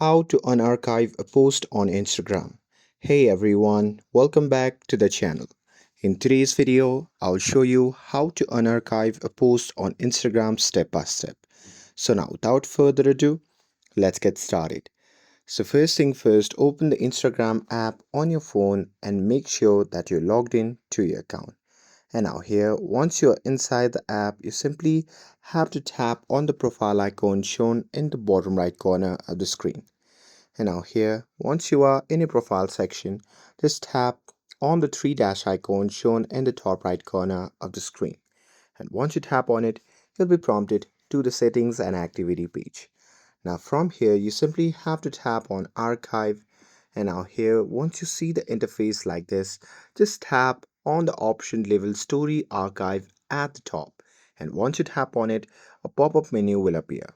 How to unarchive a post on Instagram. Hey everyone, welcome back to the channel. In today's video, I'll show you how to unarchive a post on Instagram step by step. So now without further ado, let's get started. So first thing first, open the Instagram app on your phone and make sure that you're logged in to your account. And now here, once you're inside the app, you simply have to tap on the profile icon shown in the bottom right corner of the screen. And now here, once you are in your profile section, just tap on the three dash icon shown in the top right corner of the screen. And once you tap on it, you'll be prompted to the settings and activity page. Now from here, you simply have to tap on archive. And now here, once you see the interface like this, just tap on the option labeled story archive at the top. And once you tap on it, a pop-up menu will appear.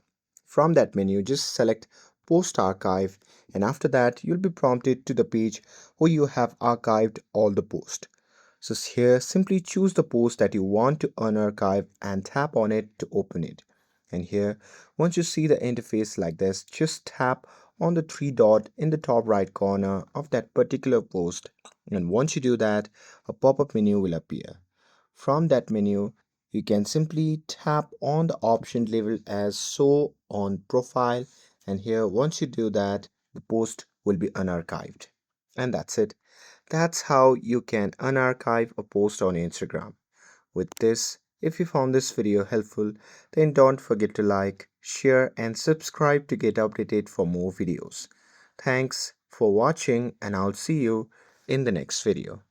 From that menu, just select post archive, and after that you'll be prompted to the page where you have archived all the posts. So here simply choose the post that you want to unarchive and tap on it to open it. And here, once you see the interface like this, just tap on the three dot in the top right corner of that particular post. And once you do that, a pop-up menu will appear. From that menu, you can simply tap on the option labeled as show on profile, and here once you do that, the post will be unarchived. And that's it. That's how you can unarchive a post on Instagram. With this, if you found this video helpful, then don't forget to like, share and subscribe to get updated for more videos. Thanks for watching and I'll see you in the next video.